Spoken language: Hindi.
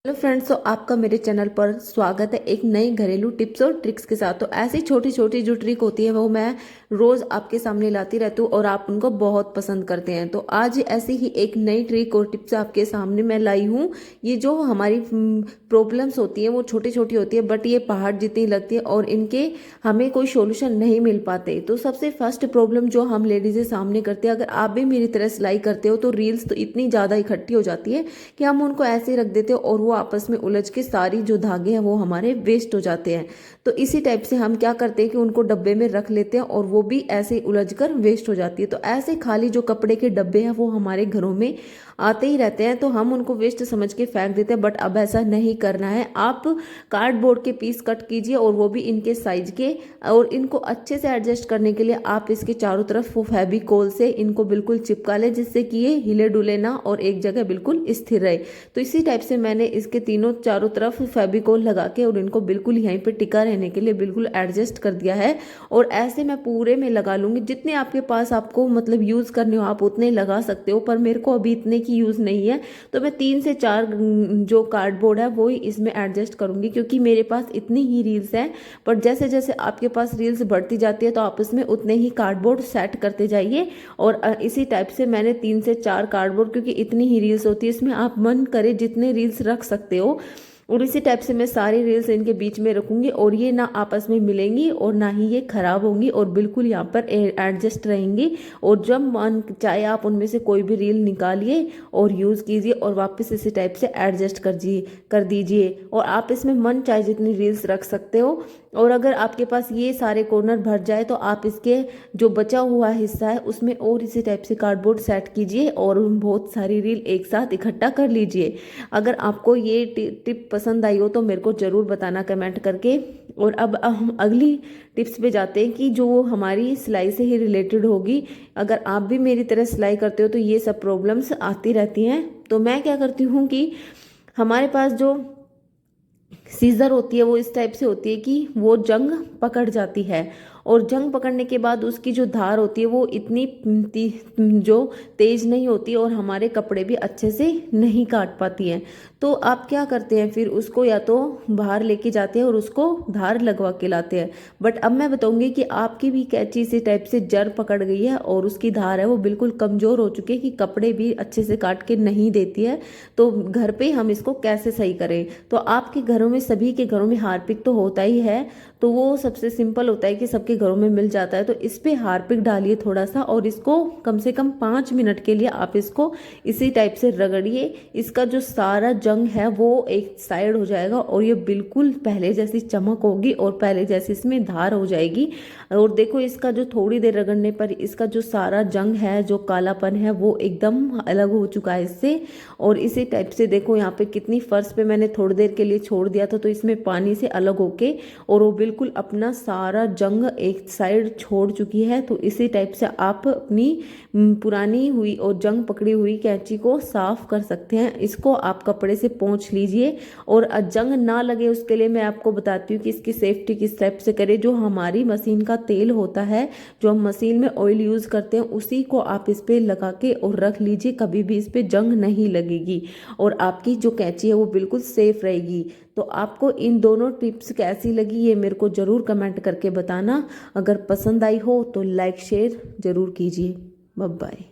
हेलो फ्रेंड्स, तो आपका मेरे चैनल पर स्वागत है एक नई घरेलू टिप्स और ट्रिक्स के साथ। तो ऐसी छोटी छोटी जो ट्रिक होती है वो मैं रोज आपके सामने लाती रहती हूँ और आप उनको बहुत पसंद करते हैं। तो आज ऐसी ही एक नई ट्रिक और टिप्स आपके सामने मैं लाई हूँ। ये जो हमारी प्रॉब्लम्स होती है वो छोटी छोटी होती है, बट ये पहाड़ जितनी लगती है और इनके हमें कोई सोल्यूशन नहीं मिल पाते। तो सबसे फर्स्ट प्रॉब्लम जो हम लेडीज़ें सामने करते हैं, अगर आप भी मेरी तरह सिलाई करते हो तो रील्स तो इतनी ज़्यादा इकट्ठी हो जाती है कि हम उनको ऐसे रख देते हो और वो आपस में उलझ के सारी जो धागे हैं वो हमारे वेस्ट हो जाते हैं। तो इसी टाइप से हम क्या करते हैं कि उनको डब्बे में रख लेते हैं और वो भी ऐसे ही उलझ कर वेस्ट हो जाती है। तो ऐसे खाली जो कपड़े के डब्बे हैं वो हमारे घरों में आते ही रहते हैं, तो हम उनको वेस्ट समझ के फेंक देते हैं। बट अब ऐसा नहीं करना है। आप कार्डबोर्ड के पीस कट कीजिए और वो भी इनके साइज के, और इनको अच्छे से एडजस्ट करने के लिए आप इसके चारों तरफ वो फेविकोल से इनको बिल्कुल चिपका ले, जिससे कि ये हिले डुले ना और एक जगह बिल्कुल स्थिर रहे। तो इसी टाइप से मैंने इसके तीनों चारों तरफ फेविकोल लगा के और इनको बिल्कुल यहीं पे टिका रहने के लिए बिल्कुल एडजस्ट कर दिया है। और ऐसे मैं पूरे में लगा लूंगी। जितने आपके पास आपको मतलब यूज करने हो आप उतने लगा सकते हो, पर मेरे को अभी इतने की यूज नहीं है, तो मैं 3 से 4 जो कार्डबोर्ड है वो ही इसमें एडजस्ट करूंगी, क्योंकि मेरे पास इतनी ही रील्स हैं। पर जैसे जैसे आपके पास रील्स बढ़ती जाती है तो आप इसमें उतने ही कार्डबोर्ड सेट करते जाइए। और इसी टाइप से मैंने 3 से 4 कार्डबोर्ड, क्योंकि इतनी ही रील्स होती है इसमें, आप मन करे जितने रील्स रख सकते हो। और इसी टाइप से मैं सारी रील्स इनके बीच में रखूंगी और ये ना आपस में मिलेंगी और ना ही ये खराब होंगी और बिल्कुल यहाँ पर एडजस्ट रहेंगी। और जब मन चाहे आप उनमें से कोई भी रील निकालिए और यूज़ कीजिए और वापस इसी टाइप से एडजस्ट कर दीजिए। और आप इसमें मन चाहे जितनी रील्स रख सकते हो। और अगर आपके पास ये सारे कॉर्नर भर जाए तो आप इसके जो बचा हुआ हिस्सा है उसमें और इसी टाइप से कार्डबोर्ड सेट कीजिए और बहुत सारी रील एक साथ इकट्ठा कर लीजिए। अगर आपको ये टिप पसंद आई हो तो मेरे को ज़रूर बताना कमेंट करके। और अब हम अगली टिप्स पे जाते हैं कि जो हमारी सिलाई से ही रिलेटेड होगी। अगर आप भी मेरी तरह सिलाई करते हो तो ये सब प्रॉब्लम्स आती रहती हैं। तो मैं क्या करती हूँ कि हमारे पास जो सीजर होती है वो इस टाइप से होती है कि वो जंग पकड़ जाती है, और जंग पकड़ने के बाद उसकी जो धार होती है वो इतनी जो तेज नहीं होती और हमारे कपड़े भी अच्छे से नहीं काट पाती है। तो आप क्या करते हैं फिर उसको या तो बाहर लेके जाते हैं और उसको धार लगवा के लाते हैं। बट अब मैं बताऊंगी कि आपकी भी कैंची इसी टाइप से जर पकड़ गई है और उसकी धार है वो बिल्कुल कमजोर हो चुकी है कि कपड़े भी अच्छे से काट के नहीं देती है। तो घर पे हम इसको कैसे सही करें? तो आपके घरों में, सभी के घरों में हार्पिक तो होता ही है, तो वो सबसे सिंपल होता है कि सबके घरों में मिल जाता है। तो इस पे हार्पिक डालिए थोड़ा सा और इसको कम से कम 5 मिनट के लिए आप इसको इसी टाइप से रगड़िए। इसका जो सारा जंग है वो एक साइड हो जाएगा और ये बिल्कुल पहले जैसी चमक होगी और पहले जैसी इसमें धार हो जाएगी। और देखो इसका जो थोड़ी देर रगड़ने पर इसका जो सारा जंग है, जो कालापन है, वो एकदम अलग हो चुका है इससे। और इसी टाइप से देखो यहाँ पे कितनी फर्श पे मैंने थोड़ी देर के लिए छोड़ दिया था तो इसमें पानी से अलग होके और वो बिल्कुल अपना सारा जंग एक साइड छोड़ चुकी है। तो इसी टाइप से आप अपनी पुरानी हुई और जंग पकड़ी हुई कैंची को साफ कर सकते हैं। इसको आप कपड़े से पोंछ लीजिए और जंग ना लगे उसके लिए मैं आपको बताती हूँ कि इसकी सेफ्टी किस टाइप से करें। जो हमारी मशीन का तेल होता है, जो हम मशीन में ऑयल यूज करते हैं, उसी को आप इस पे लगा के और रख लीजिए। कभी भी इस पे जंग नहीं लगेगी और आपकी जो कैंची है वो बिल्कुल सेफ रहेगी। तो आपको इन दोनों टिप्स कैसी लगी ये मेरे को ज़रूर कमेंट करके बताना। अगर पसंद आई हो तो लाइक शेयर ज़रूर कीजिए। Bye bye.